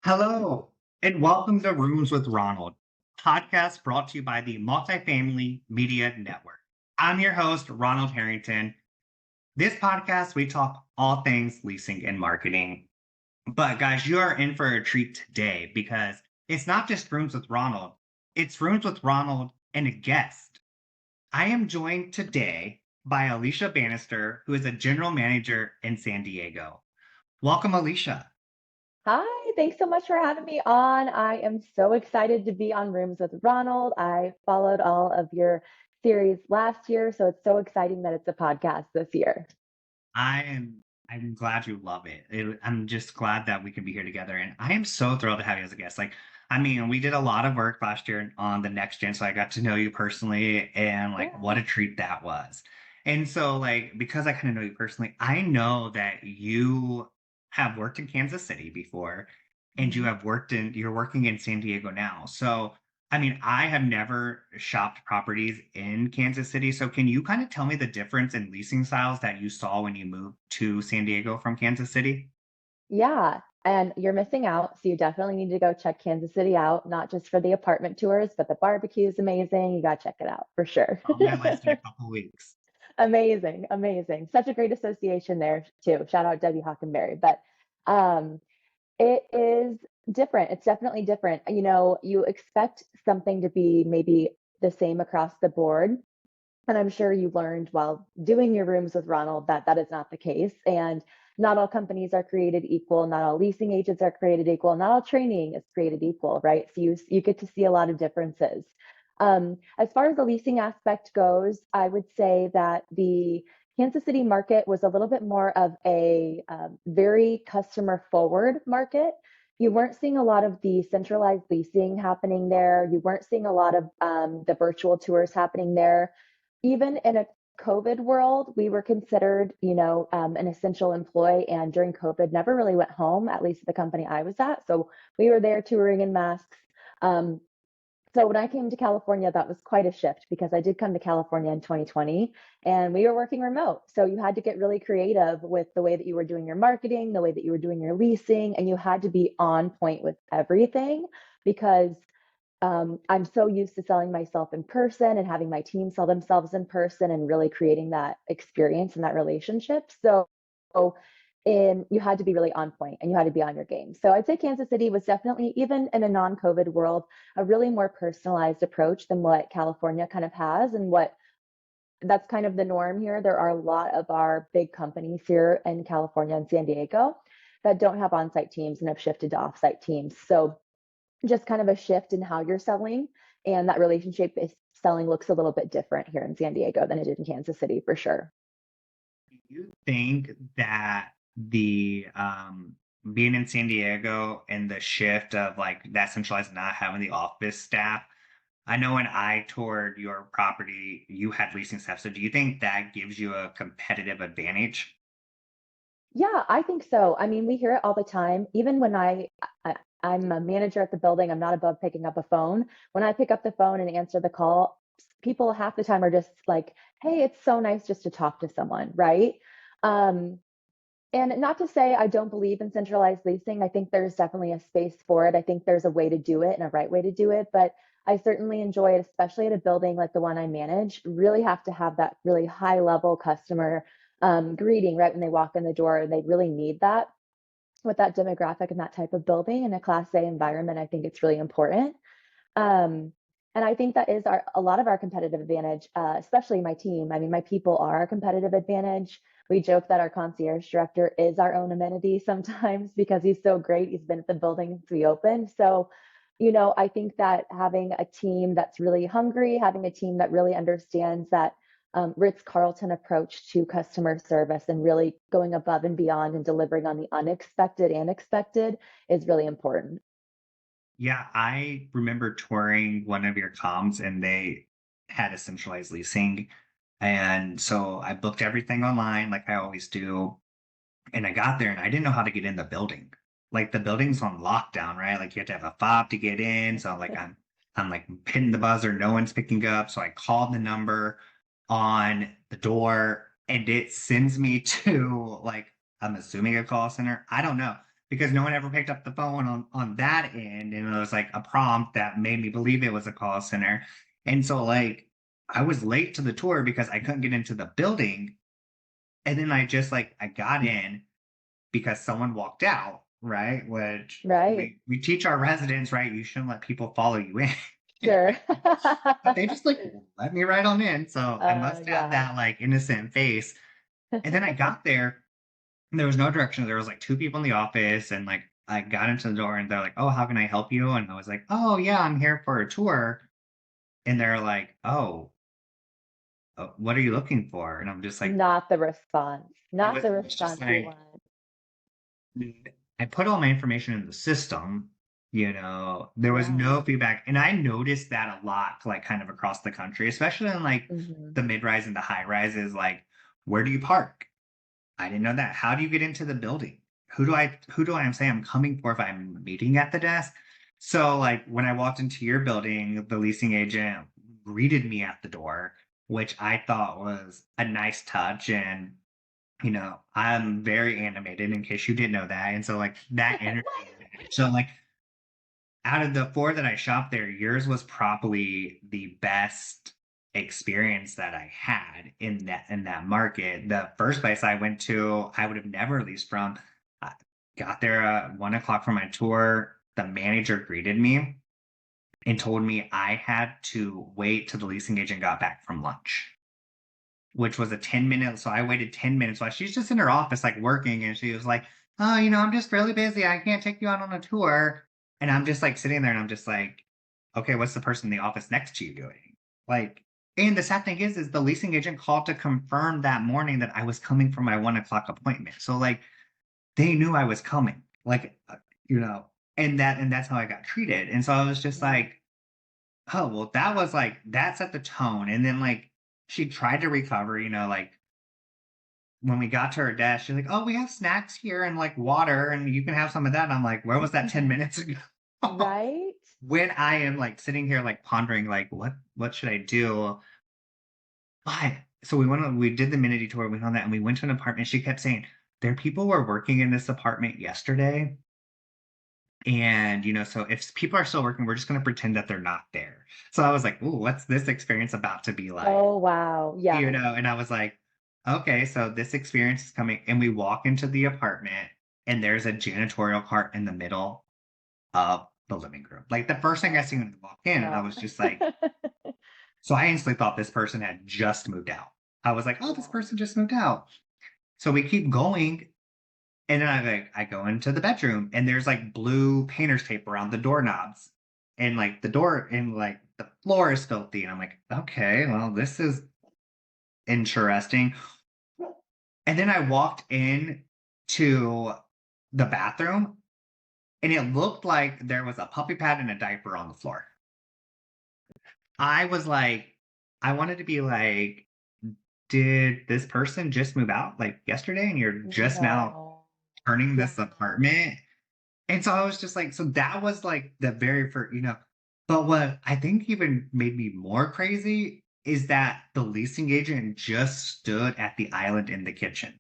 Hello, and welcome to Rooms with Ronald, podcast brought to you by the Multifamily Media Network. I'm your host, Ronald Harrington. This podcast, we talk all things leasing and marketing. But guys, you are in for a treat today because it's not just Rooms with Ronald, it's Rooms with Ronald and a guest. I am joined today by Alicia Bannister, who is a general manager in San Diego. Welcome, Alicia. Hi, thanks so much for having me on. I am so excited to be on Rooms with Ronald. I followed all of your series last year, so it's so exciting that it's a podcast this year. I'm glad you love it. I'm just glad that we can be here together, and I am so thrilled to have you as a guest. I mean, we did a lot of work last year on the next gen, so I got to know you personally, and like, Yeah. what a treat that was. And so, like, because I kind of know you personally, I know that you have worked in Kansas City before, and Mhm. you're working in San Diego now. So I mean, I have never shopped properties in Kansas City. So can you kind of tell me the difference in leasing styles that you saw when you moved to San Diego from Kansas City? Yeah, and you're missing out, so you definitely need to go check Kansas City out, not just for the apartment tours, but the barbecue is amazing. You gotta check it out for sure. On my list in a couple weeks. Amazing, amazing. Such a great association there too. Shout out Debbie Hockenberry. But um, it is different. It's definitely different. You expect something to be maybe the same across the board. And I'm sure you learned while doing your rooms with Ronald that that is not the case. And not all companies are created equal. Not all leasing agents are created equal. Not all training is created equal, right? So you get to see a lot of differences. As far as the leasing aspect goes, I would say that the Kansas City market was a little bit more of a very customer forward market. You weren't seeing a lot of the centralized leasing happening there. You weren't seeing a lot of the virtual tours happening there. Even in a COVID world, we were considered, an essential employee. And during COVID, never really went home, at least the company I was at. So we were there touring in masks. Um, so when I came to California, that was quite a shift because I did come to California in 2020 and we were working remote. So you had to get really creative with the way that you were doing your marketing, the way that you were doing your leasing, and you had to be on point with everything because I'm so used to selling myself in person and having my team sell themselves in person and really creating that experience and that relationship. So you had to be really on point and you had to be on your game. So I'd say Kansas City was definitely, even in a non-COVID world, a really more personalized approach than what California kind of has and what that's kind of the norm here. There are a lot of our big companies here in California and San Diego that don't have on-site teams and have shifted to off-site teams. So just kind of a shift in how you're selling, and that relationship is selling looks a little bit different here in San Diego than it did in Kansas City for sure. Do you think that the being in San Diego and the shift of like that centralized not having the office staff, I know when I toured your property, you had leasing staff. So do you think that gives you a competitive advantage? Yeah, I think so. I mean, we hear it all the time. Even when I I'm a manager at the building, I'm not above picking up a phone. When I pick up the phone and answer the call, people half the time are just like, "Hey, it's so nice just to talk to someone," right? Um, And not to say I don't believe in centralized leasing. I think there's definitely a space for it. I think there's a way to do it and a right way to do it. But I certainly enjoy it, especially at a building like the one I manage. Really have to have that really high level customer greeting right when they walk in the door. And they really need that with that demographic and that type of building in a Class A environment. I think it's really important. Um, and I think that is a lot of our competitive advantage, especially my team. I mean, my people are our competitive advantage. We joke that our concierge director is our own amenity sometimes because he's so great. He's been at the building since we opened. So, I think that having a team that's really hungry, having a team that really understands that Ritz-Carlton approach to customer service and really going above and beyond and delivering on the unexpected and expected is really important. Yeah, I remember touring one of your comms and they had a centralized leasing. And so I booked everything online like I always do. And I got there and I didn't know how to get in the building. Like the building's on lockdown, right? Like you have to have a fob to get in. So I'm like hitting the buzzer, no one's picking up. So I called the number on the door and it sends me to like I'm assuming a call center. I don't know. because no one ever picked up the phone on that end, and it was like a prompt that made me believe it was a call center. And so like I was late to the tour because I couldn't get into the building, and then I got in because someone walked out, right? Which Right. we teach our residents, right? You shouldn't let people follow you in. Sure. But they just like let me right on in. So I must have Yeah. that like innocent face. And then I got there and there was no directions. There was like two people in the office, and like I got into the door and they're like, "Oh, how can I help you?" And I was like, "Oh, yeah, I'm here for a tour." And they're like, "Oh, what are you looking for?" And I'm just like, Not the response. Not the it was just response you like, want. I put all my information in the system, there was Yeah. no feedback. And I noticed that a lot, like kind of across the country, especially in like Mhm. the mid rise and the high rises. Like, where do you park? I didn't know that. How do you get into the building? Who do I say I'm coming for if I'm meeting at the desk? So like when I walked into your building, the leasing agent greeted me at the door, which I thought was a nice touch. And I'm very animated in case you didn't know that. And so like that energy. So like out of the four that I shopped there, yours was probably the best experience that I had in that market. The first place I went to, I would have never leased from. I got there at 1 o'clock for my tour. The manager greeted me and told me I had to wait till the leasing agent got back from lunch, which was a 10-minute. So I waited 10 minutes while she's just in her office, like working. And she was like, "Oh, I'm just really busy. I can't take you out on a tour." And I'm just like sitting there and I'm just like, okay, what's the person in the office next to you doing? Like, and the sad thing is the leasing agent called to confirm that morning that I was coming for my 1 o'clock appointment. So like they knew I was coming, like, and that's how I got treated. And so I was just Yeah. like, oh, well, that was like that set the tone. And then like she tried to recover, like when we got to her desk, she's like, "Oh, we have snacks here and like water, and you can have some of that." And I'm like, "Where was that 10 minutes ago?" Right? When I am like sitting here like pondering like what should I do? But so we did the mini tour, we found that, and we went to an apartment. She kept saying, "There people were working in this apartment yesterday. And so if people are still working, we're just gonna pretend that they're not there." So I was like, "Ooh, what's this experience about to be like?" Oh, wow. Yeah. And I was like, "Okay, so this experience is coming." And we walk into the apartment and there's a janitorial cart in the middle of the living room. Like the first thing I seen when I walked in, and I No. was just like, so I instantly thought this person had just moved out. I was like, "Oh, this Yeah. person just moved out." So we keep going, and then I go into the bedroom and there's like blue painter's tape around the doorknobs. And like the door and like the floor is filthy. And I'm like, okay, well, this is interesting. And then I walked in to the bathroom and it looked like there was a puppy pad and a diaper on the floor. I was like, I wanted to be like, did this person just move out like yesterday and you're just now No. turning Yeah. this apartment? And so I was just like, so that was like the very first, but what I think even made me more crazy is that the leasing agent just stood at the island in the kitchen.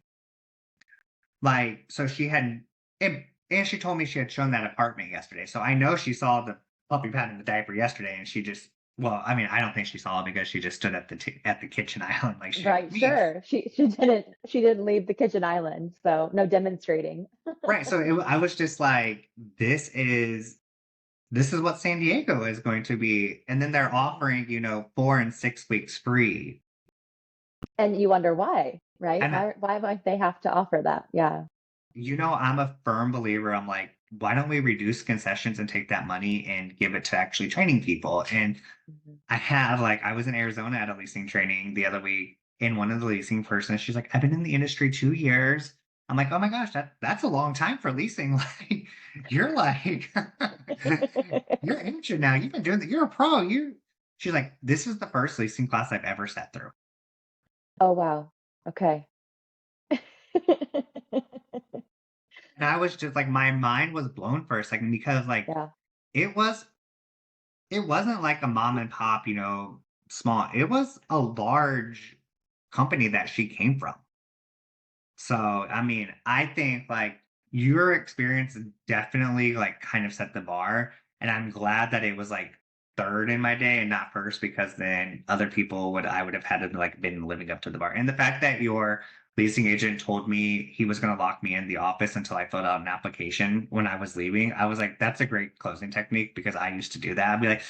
Like, so she had, and she told me she had shown that apartment yesterday. So I know she saw the puppy pad in the diaper yesterday, and she just, well, I mean, I don't think she saw it because she just stood at the kitchen island like she did Right, with me. sure. She didn't leave the kitchen island, so no demonstrating. Right. So I was just like, this is what San Diego is going to be. And then they're Yeah. offering, 4 and 6 weeks free. And you wonder why, right? And Why might they have to offer that? Yeah. I'm a firm believer. I'm like, why don't we reduce concessions and take that money and give it to actually training people? And Mhm. I was in Arizona at a leasing training the other week, and one of the leasing persons, she's like, "I've been in the industry 2 years." I'm like, "Oh my gosh, that's a long time for leasing." Like, you're like, you're amateur now. You've been doing that. You're a pro. She's like, "This is the first leasing class I've ever sat through." Oh, wow. Okay. And I was just like, my mind was blown for a second because like Yeah. it was it wasn't like a mom and pop, small. It was a large company that she came from. So, I mean, I think like your experience definitely like kind of set the bar. And I'm glad that it was like third in my day and not first, because then other people would I would have had to like been living up to the bar. And the fact that your leasing agent told me he was going to lock me in the office until I filled out an application when I was leaving, I was like, that's a great closing technique, because I used to do that. I'd be like,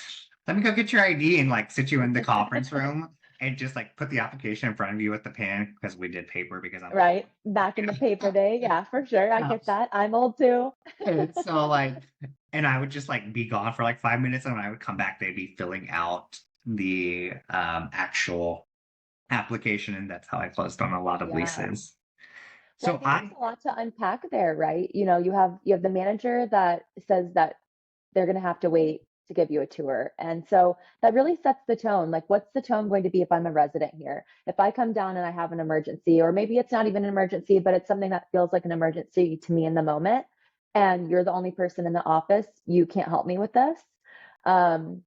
let me go get your ID and like sit you in the conference room and just like put the application in front of you with the pen, because we did paper because I'm Right? Back in the paper day. Yeah, for sure. I get that. I'm old too. and so like, and I would just like be gone for like 5 minutes, and when I would come back, they'd be filling out the actual application, and that's how I closed on a lot of Yeah. leases. Well, I So think there's I a lot to unpack there, right? You have the manager that says that they're going to have to wait to give you a tour. And so that really sets the tone. Like, what's the tone going to be if I'm a resident here? If I come down and I have an emergency, or maybe it's not even an emergency, but it's something that feels like an emergency to me in the moment, and you're the only person in the office, you can't help me with this. Um,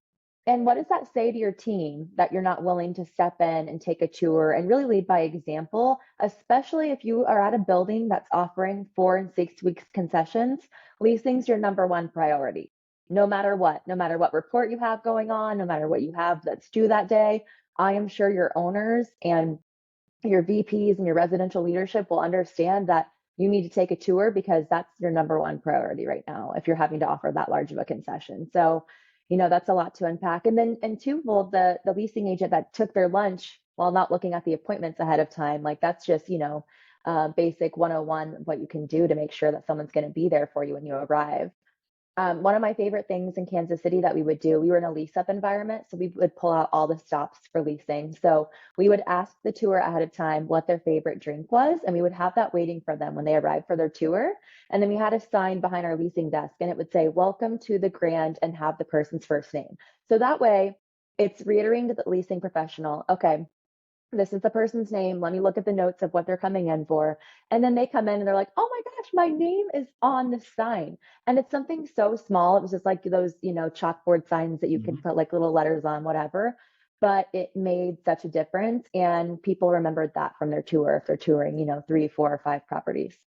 and what does that say to your team that you're not willing to step in and take a tour and really lead by example, especially if you are at a building that's offering 4 and 6 weeks concessions? Leasing's your number one priority. No matter what report you have going on, no matter what you have that's due that day, I am sure your owners and your VPs and your residential leadership will understand that you need to take a tour, because that's your number one priority right now if you're having to offer that large of a concession. So, that's a lot to unpack. And then, and two, well, the leasing agent that took their lunch while not looking at the appointments ahead of time, like that's just, basic 101, what you can do to make sure that someone's going to be there for you when you arrive. One of my favorite things in Kansas City that we would do, we were in a lease up environment. So we would pull out all the stops for leasing. So we would ask the tour ahead of time what their favorite drink was, and we would have that waiting for them when they arrived for their tour. And then we had a sign behind our leasing desk, and it would say, "Welcome to the Grand," and have the person's first name. So that way, it's reiterating to the leasing professional, okay, this is the person's name. Let me look at the notes of what they're coming in for. And then they come in and they're like, oh my gosh, my name is on the sign. And it's something so small. It was just like those, chalkboard signs that you can Mhm. put like little letters on, whatever. But it made such a difference. And people remembered that from their tour if they're touring, 3, 4, or 5 properties.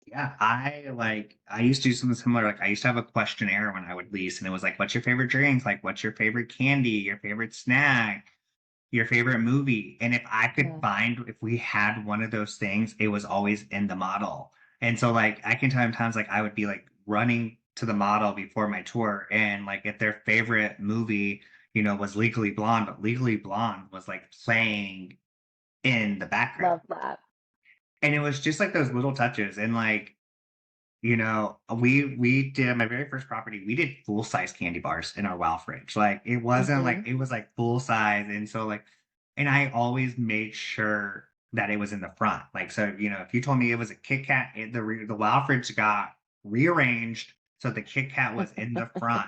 Yeah, I used to do something similar. Like I used to have a questionnaire when I would lease, and it was like, what's your favorite drink? Like, what's your favorite candy? Your favorite snack? Your favorite movie? And if I could Yeah. find if we had one of those things, it was always in the model. And so like I can tell you times like I would be like running to the model before my tour, and like if their favorite movie, was Legally Blonde, but Legally Blonde was like playing in the background. Love that. And it was just like those little touches. And like, we did my very first property, we did full size candy bars in our wow fridge. Like it wasn't like Hmm. it was like full size. And so like, and I always made sure that it was in the front. Like so, if you told me it was a Kit Kat, the wow fridge got rearranged so the Kit Kat was in the front.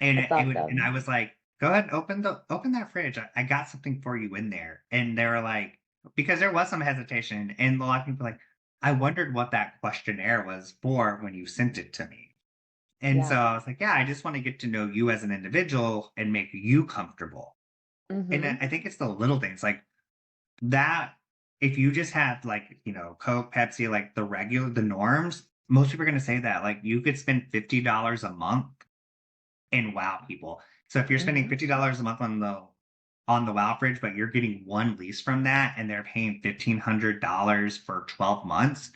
And That's and I awesome. was like, "Go ahead, open that fridge. I got something for you in there." And they were like, because there was some hesitation, and a lot of people were like, "I wondered what that questionnaire was for when you sent it to me." And so Yeah. I was like, "Yeah, I just want to get to know you as an individual and make you comfortable." And Hmm. I think it's the little things like that. If you just had like, Coke, Pepsi, like the norms, most people are going to say that. Like you could spend $50 a month and wow people. So if you're spending Hmm. $50 a month on the wow fridge, but you're getting one lease from that and they're paying $1,500 for 12 months,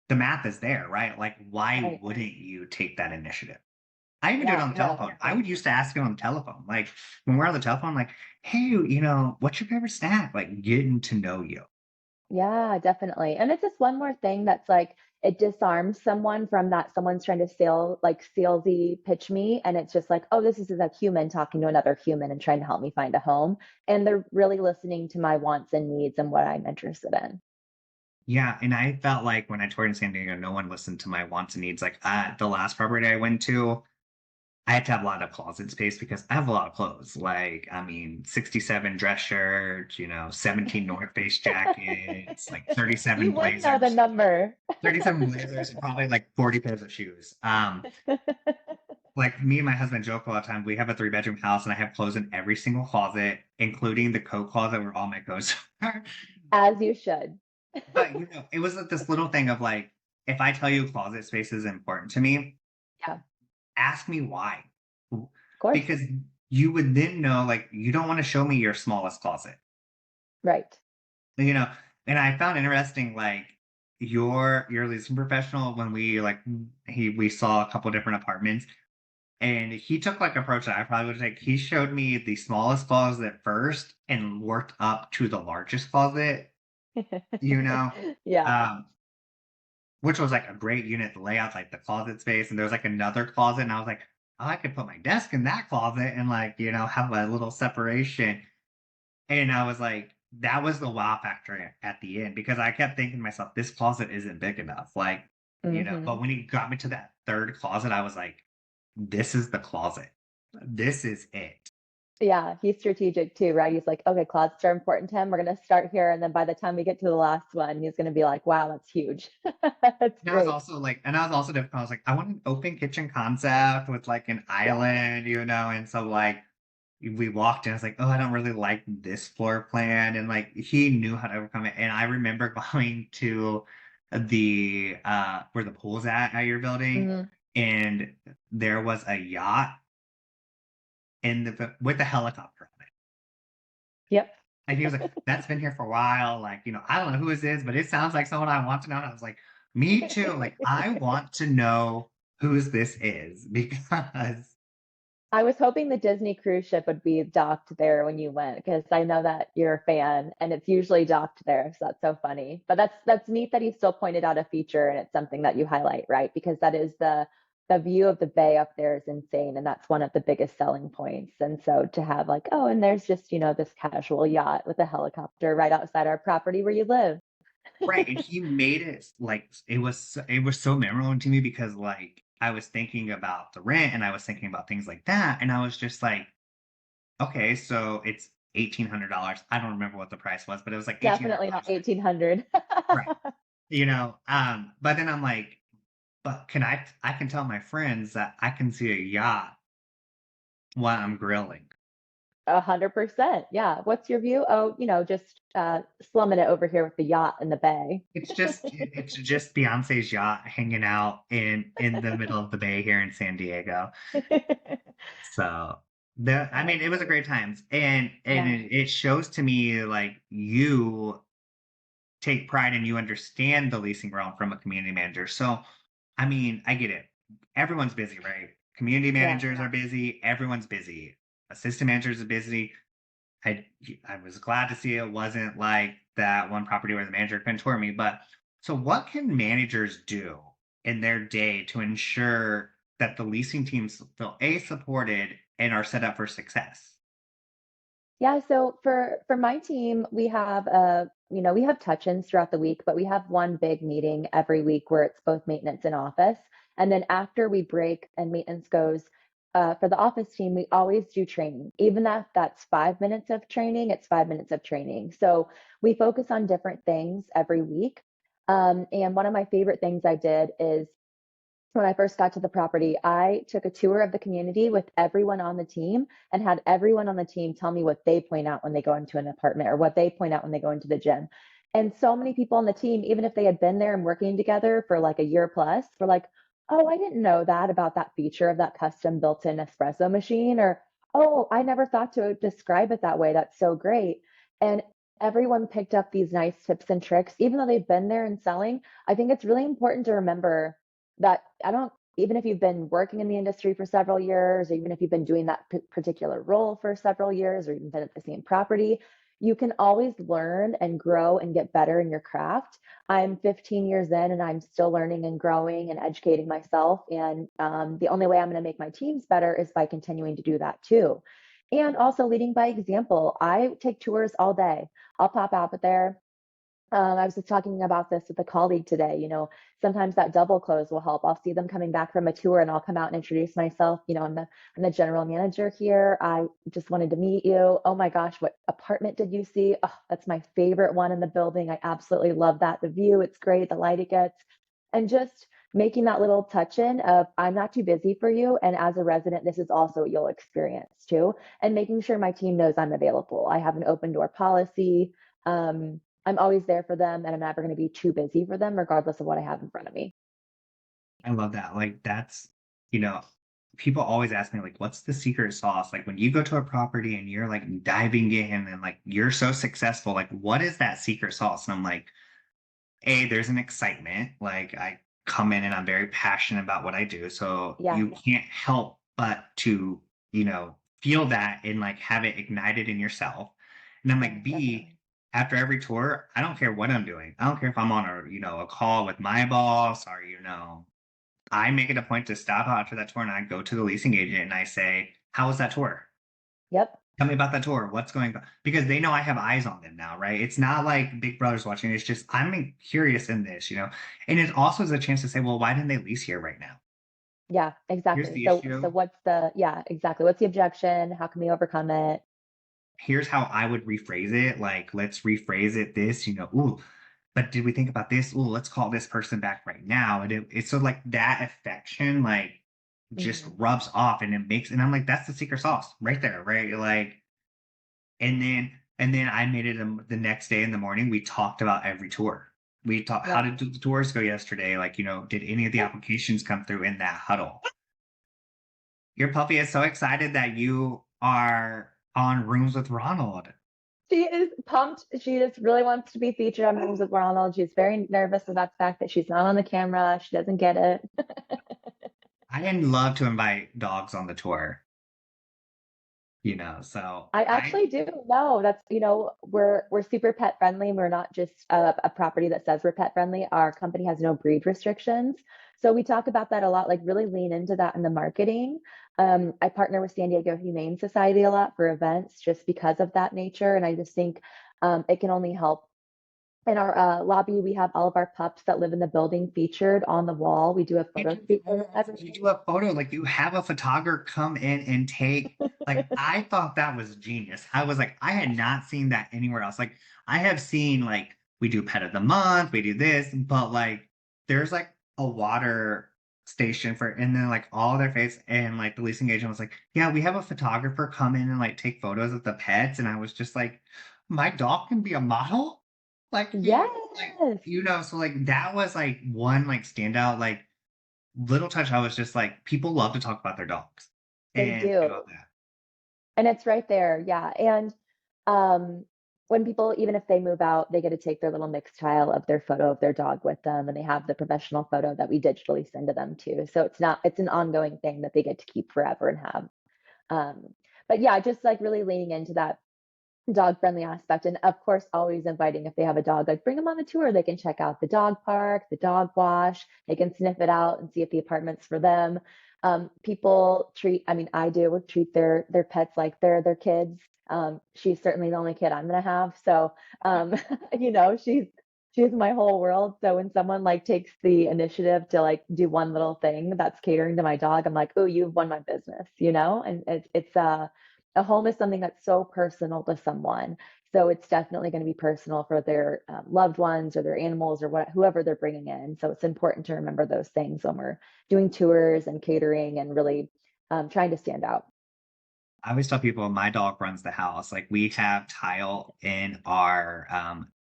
the math is there, right? Like, why Right. wouldn't you take that initiative? I even do it Yeah. on the No. telephone. I would used to ask it on the telephone. Like when we're on the telephone, like, hey, what's your favorite snack? Like getting to know you. Yeah, definitely. And it's just one more thing that's like it disarms someone from that someone's trying to salesy pitch me. And it's just like, oh, this is a human talking to another human and trying to help me find a home. And they're really listening to my wants and needs and what I'm interested in. Yeah, and I felt like when I toured in San Diego, no one listened to my wants and needs. Like the last property I went to, I had to have a lot of closet space because I have a lot of clothes. Like, I mean, 67 dress shirts, 17 North Face jackets, like You would know the number. 37 blazers, and probably like 40 pairs of shoes. Like me and my husband joke a lot of times. We have a three-bedroom house, and I have clothes in every single closet, including the coat closet where all my coats are. As you should. But it was like this little thing of like, if I tell you closet space is important to me, Yeah, ask me why. W- of course. Because you would then know, like, you don't want to show me your smallest closet, Right. you know. And I found interesting, like, your leasing professional when we saw a couple different apartments, and he took like approach that I probably would take. He showed me the smallest closet first and worked up to the largest closet, you know. Yeah. Um, which was like a great unit. The layout's like the closet space, and there's like another closet, and I was like, oh, I could put my desk in that closet and like, have a little separation. And I was like, that was the wow factor at the end because I kept thinking to myself, this closet isn't big enough. Like, but Hmm. when he got me to that third closet, I was like, this is the closet. This is it. Yeah, he's strategic too, right? He's like, okay, closets are important to him. We're gonna start here, and then by the time we get to the last one, he's gonna be like, wow, that's huge. That's And I was great. also like, and I was also different. I was like, I want an open kitchen concept with like an Yeah. island, and so like we walked in, I was like, oh, I don't really like this floor plan. And like he knew how to overcome it. And I remember going to the where the pool's at your building, Hmm. and there was a yacht in the with a helicopter on it. Yep. And he was like, that's been here for a while. Like, I don't know who this is, but it sounds like someone I want to know. And I was like, me too. Like, I want to know whose this is because I was hoping the Disney cruise ship would be docked there when you went because I know that you're a fan and it's usually docked there. So that's so funny. But that's neat that he still pointed out a feature and it's something that you highlight, right? Because that is the view of the bay up there is insane and that's one of the biggest selling points. And so to have like, oh, and there's just, this casual yacht with a helicopter right outside our property where you live. right, and he made it like it was so memorable to me because like I was thinking about the rent and I was thinking about things like that, and I was just like, okay, so it's $1,800. I don't remember what the price was, but it was like eighteen hundred Definitely not dollars, 1800. right? But then I'm like, but I can tell my friends that I can see a yacht while I'm grilling. 100%. Yeah. What's your view? Oh, just slumming it over here with the yacht in the bay. It's just Beyonce's yacht hanging out in the middle of the bay here in San Diego. So I That's mean, it was a great. great times, and Yeah. it shows to me like you take pride and you understand the leasing realm from a community manager. So, I mean, I get it. Everyone's busy, right? Community Yeah. managers are busy. Everyone's busy. Assistant managers are busy. I I was glad to see it wasn't like that one property where the manager couldn't tour me. But so, what can managers do in their day to ensure that the leasing teams feel supported and are set up for success? Yeah, so for my team, we have we have touch-ins throughout the week, but we have one big meeting every week where it's both maintenance and office. And then after we break and maintenance goes, for the office team, we always do training. Even if that's 5 minutes of training, it's 5 minutes of training. So we focus on different things every week. And one of my favorite things I did is when I first got to the property, I took a tour of the community with everyone on the team and had everyone on the team tell me what they point out when they go into an apartment or what they point out when they go into the gym. And so many people on the team, even if they had been there and working together for like a year plus, were like, oh, I didn't know that about that feature of that custom built in espresso machine. Or, oh, I never thought to describe it that way. That's so great. And everyone picked up these nice tips and tricks, even though they've been there and selling. I think it's really important to remember that I don't even if you've been working in the industry for several years, or even if you've been doing that particular role for several years, or even been at the same property, you can always learn and grow and get better in your craft. I'm 15 years in and I'm still learning and growing and educating myself. And the only way I'm going to make my teams better is by continuing to do that too. And also leading by example. I take tours all day. I'll pop out there. I was just talking about this with a colleague today. Sometimes that double close will help. I'll see them coming back from a tour and I'll come out and introduce myself. I'm the general manager here. I just wanted to meet you. Oh my gosh, what apartment did you see? Oh, that's my favorite one in the building. I absolutely love that. The view, it's great, the light it gets. And just making that little touch in of I'm not too busy for you. And as a resident, this is also what you'll experience too. And making sure my team knows I'm available. I have an open door policy. I'm always there for them and I'm never going to be too busy for them, regardless of what I have in front of me. I love that. Like that's, you know, people always ask me like, what's the secret sauce? Like when you go to a property and you're like diving in and like you're so successful, like what is that secret sauce? And I'm like, A, there's an excitement. Like I come in and I'm very passionate about what I do. So Yeah, you can't help but to, feel that and like have it ignited in yourself. And I'm yeah, like, B, definitely. after every tour, I don't care what I'm doing. I don't care if I'm on a call with my boss or, I make it a point to stop out after that tour and I go to the leasing agent and I say, how was that tour? Yep. Tell me about that tour. What's going on? Because they know I have eyes on them now, right? It's not like Big Brother's watching. It's just I'm curious in this. And it also is a chance to say, well, why didn't they lease here right now? Yeah, Here's exactly. the So issue. what's the yeah, exactly. What's the objection? How can we overcome it? Here's how I would rephrase it. Like, let's rephrase it ooh, but did we think about this? Ooh, let's call this person back right now. And it's so like that affection, like just Mhm. rubs off and it makes, and I'm like, that's the secret sauce right there, right? Like, and then I made it the next day in the morning. We talked about every tour. We talked how Yep. did the tours go yesterday? Like, did any of the Yeah. applications come through in that huddle? Your puppy is so excited that you are on Rooms with Ronald. She is pumped. She just really wants to be featured on Movies with Ronald. She's very nervous about the fact that she's not on the camera. She doesn't get it. I'd love to invite dogs on the tour, so I I actually do know that's, we're super pet friendly. We're not just a property that says we're pet friendly. Our company has no breed restrictions. So we talk about that a lot, like really lean into that in the marketing. I partner with San Diego Humane Society a lot for events just because of that nature. And I just think it can only help. In our lobby, we have all of our pups that live in the building featured on the wall. We do a photo shoot for them every you week. do a photo, like you have a photographer come in and take, like I thought that was genius. I was like, I had not seen that anywhere else. Like I have seen like we do pet of the month, we do this, but like there's like a water station for and then like all their face and like the leasing agent was like, yeah, we have a photographer come in and like take photos of the pets. And I was just like, my dog can be a model? Like Yes, so like that was like one like standout, like little touch. I was just like, people love to talk about their dogs, they and I do. love that. And it's right there, yeah, and, um, when people even if they move out, they get to take their little mixed tile of their photo of their dog with them, and they have the professional photo that we digitally send to them too, so it's an ongoing thing that they get to keep forever and have, but yeah, just, like, really leaning into that dog-friendly aspect, and, of course, always inviting if they have a dog, like, bring them on the tour, they can check out the dog park, the dog wash, they can sniff it out and see if the apartment's for them. People treat I mean, I do treat their pets like they're their kids. She's certainly the only kid I'm gonna have, so, she's my whole world, so when someone, like, takes the initiative to, like, do one little thing that's catering to my dog, I'm like, "Ooh, you've won my business," you know? And a home is something that's so personal to someone. So it's definitely going to be personal for their loved ones or their animals or whoever they're bringing in. So it's important to remember those things when we're doing tours and catering and really trying to stand out. I always tell people my dog runs the house. Like we have tile in our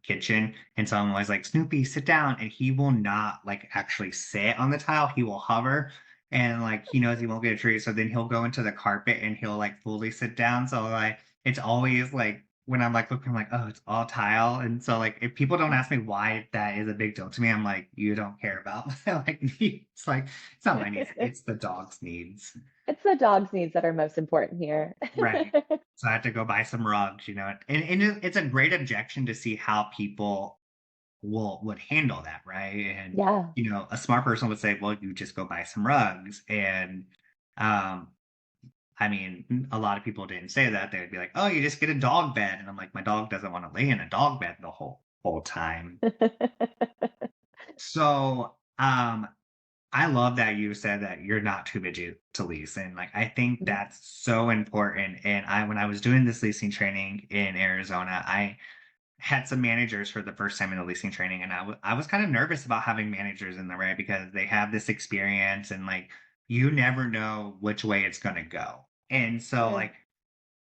kitchen, and so I'm always like, Snoopy, sit down, and he will not like actually sit on the tile. He will hover, and like he knows he won't get a treat, so then he'll go into the carpet and he'll like fully sit down. So like it's always like when I'm like looking, I'm like, oh, it's all tile, and so like if people don't ask me why that is a big deal to me, I'm like, you don't care about like me. It's like it's not my needs, it's the dog's needs. It's the dog's needs that are most important here. Right. So I had to go buy some rugs, and it's a great objection to see how people would handle that, right? And Yeah. a smart person would say, well, you just go buy some rugs. And um, I mean, a lot of people didn't say that. They would be like, oh, you just get a dog bed. And I'm like, my dog doesn't want to lay in a dog bed the whole time. So I love that you said that you're not too busy to lease. And like I think that's so important. And when I was doing this leasing training in Arizona, I had some managers for the first time in the leasing training, and I was kind of nervous about having managers in the right because they have this experience and like you never know which way it's gonna go. And so Sure. like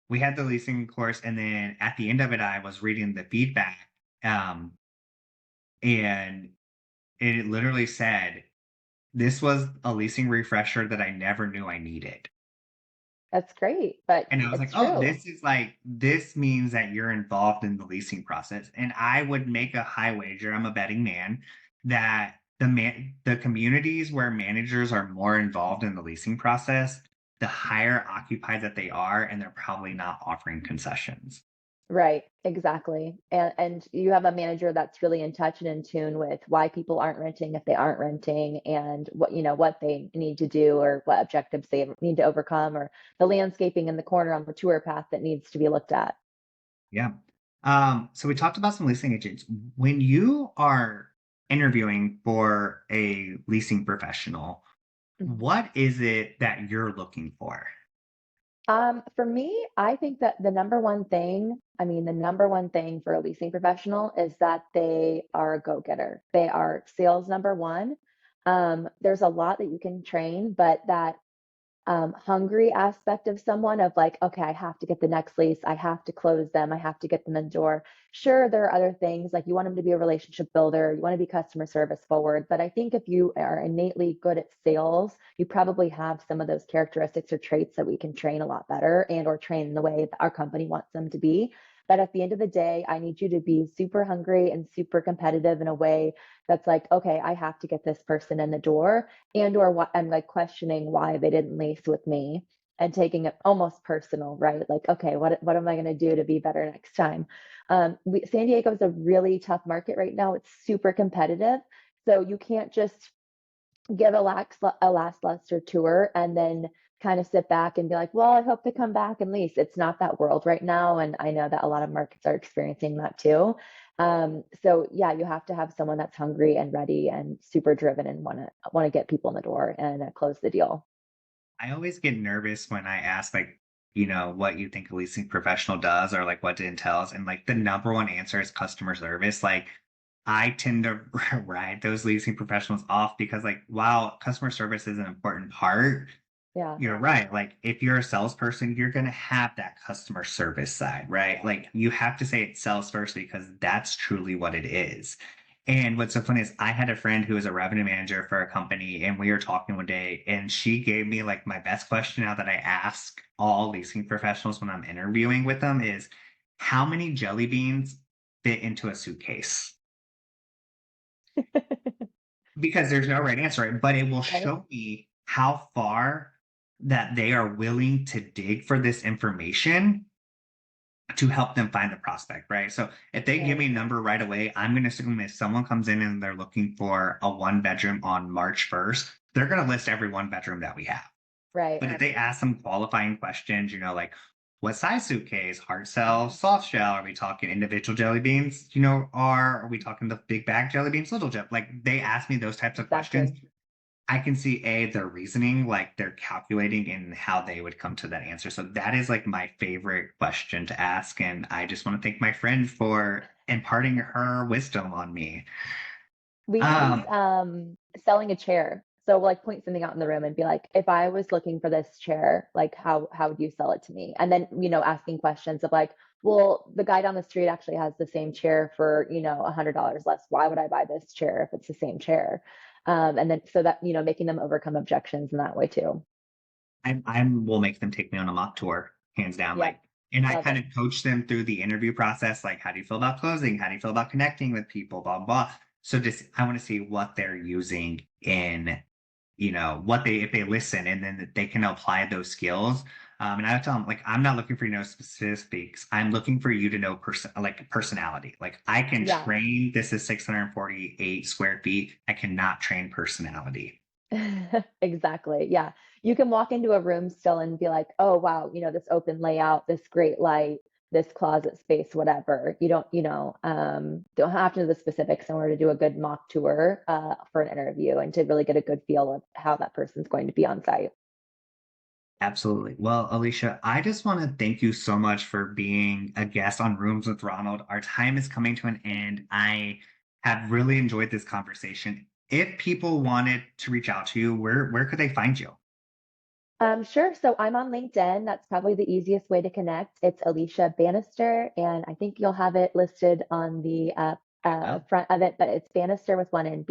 we had the leasing course, and then at the end of it I was reading the feedback. Um and it literally said this was a leasing refresher that I never knew I needed. That's great, but And I was like, it's "Oh, true. this means that you're involved in the leasing process." And I would make a high wager, I'm a betting man, that the communities where managers are more involved in the leasing process, the higher occupied that they are, and they're probably not offering concessions. Right, exactly. And you have a manager that's really in touch and in tune with why people aren't renting if they aren't renting and what, what they need to do or what objectives they need to overcome or the landscaping in the corner on the tour path that needs to be looked at. Yeah. So we talked about some leasing agents. When you are interviewing for a leasing professional, Mhm. what is it that you're looking for? For me, I think that the number one thing for a leasing professional is that they are a go-getter. They are sales number one. There's a lot that you can train, but that hungry aspect of someone of like, okay, I have to get the next lease, I have to close them, I have to get them in the door. Sure, there are other things like you want them to be a relationship builder, you want to be customer service forward. But I think if you are innately good at sales, you probably have some of those characteristics or traits that we can train a lot better and or train in the way that our company wants them to be. But at the end of the day, I need you to be super hungry and super competitive in a way that's like, okay, I have to get this person in the door and or what I'm like questioning why they didn't lease with me and taking it almost personal, right? Like, okay, what am I going to do to be better next time? San Diego is a really tough market right now. It's super competitive, so you can't just give a lackluster tour and then kind of sit back and be like, well, I hope they come back and lease. It's not that world right now, and I know that a lot of markets are experiencing that too. So yeah, you have to have someone that's hungry and ready and super driven and want to get people in the door and close the deal. I always get nervous when I ask, like, what you think a leasing professional does or like what it entails. And like the number one answer is customer service. Like, I tend to write those leasing professionals off because, like, while customer service is an important part, Yeah, you're right. Like, if you're a salesperson, you're going to have that customer service side, right? Like, you have to say it's sales first because that's truly what it is. And what's so funny is I had a friend who was a revenue manager for a company, and we were talking one day, and she gave me like my best question now that I ask all leasing professionals when I'm interviewing with them is how many jelly beans fit into a suitcase? Because there's no right answer, right? But it will right, show me how far that they are willing to dig for this information to help them find the prospect, right? So if they give right, me a number right away, I'm going to assume if someone comes in and they're looking for a one bedroom on March 1st, they're going to list every one bedroom that we have. right. But if they ask some qualifying questions, like what size suitcase, hard shell, soft shell, are we talking individual jelly beans, are we talking the big bag jelly beans, little jelly? Like they ask me those types of questions. Exactly. I can see their reasoning, like they're calculating and how they would come to that answer. So that is like my favorite question to ask. And I just want to thank my friend for imparting her wisdom on me. We use Um, selling a chair. So we'll like point something out in the room and be like, if I was looking for this chair, like how would you sell it to me? And then, asking questions of like, well, the guy down the street actually has the same chair for, $100 less. Why would I buy this chair if it's the same chair? And then so that, making them overcome objections in that way too. I will make them take me on a mock tour, hands down. Yep. Like, and I Love kind it. of coach them through the interview process. Like, how do you feel about closing? How do you feel about connecting with people? Blah, blah. So just, I want to see what they're using in, what they, if they listen and then they can apply those skills. And I would tell them, like, I'm not looking for, specifics. I'm looking for you to know like personality. Like I can Yeah. train, this is 648 square feet. I cannot train personality. Exactly. Yeah. You can walk into a room still and be like, oh, wow, this open layout, this great light, this closet space, whatever. You don't have to know the specifics in order to do a good mock tour for an interview and to really get a good feel of how that person's going to be on site. Absolutely. Well, Alicia, I just want to thank you so much for being a guest on Rooms with Ronald. Our time is coming to an end. I have really enjoyed this conversation. If people wanted to reach out to you, where could they find you? Sure. So I'm on LinkedIn. That's probably the easiest way to connect. It's Alicia Bannister, and I think you'll have it listed on the I will. front of it, but it's Bannister with one N,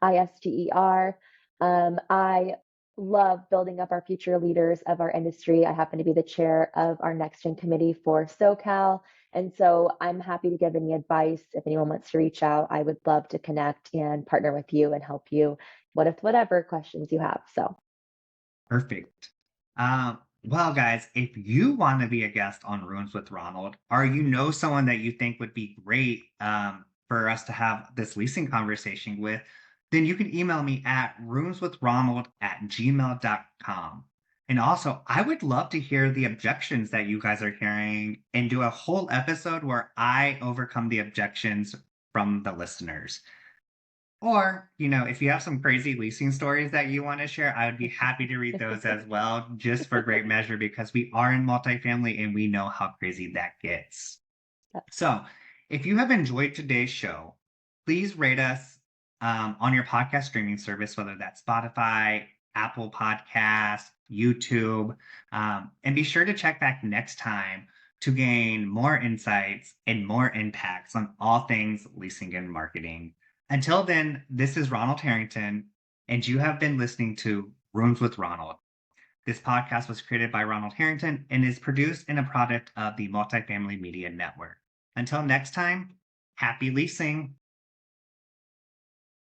Bannister. I love building up our future leaders of our industry. I happen to be the chair of our Next Gen committee for SoCal. And so I'm happy to give any advice. If anyone wants to reach out, I would love to connect and partner with you and help you with whatever questions you have. So Perfect. Well, guys, if you want to be a guest on Rooms with Ronald, or you know someone that you think would be great for us to have this leasing conversation with, then you can email me at roomswithronald@gmail.com. And also, I would love to hear the objections that you guys are hearing and do a whole episode where I overcome the objections from the listeners. Or, if you have some crazy leasing stories that you want to share, I would be happy to read those as well, just for great measure, because we are in multifamily and we know how crazy that gets. So, if you have enjoyed today's show, please rate us on your podcast streaming service, whether that's Spotify, Apple Podcasts, YouTube, and be sure to check back next time to gain more insights and more impacts on all things leasing and marketing. Until then, this is Ronald Harrington, and you have been listening to Rooms with Ronald. This podcast was created by Ronald Harrington and is produced and a product of the Multifamily Media Network. Until next time, happy leasing.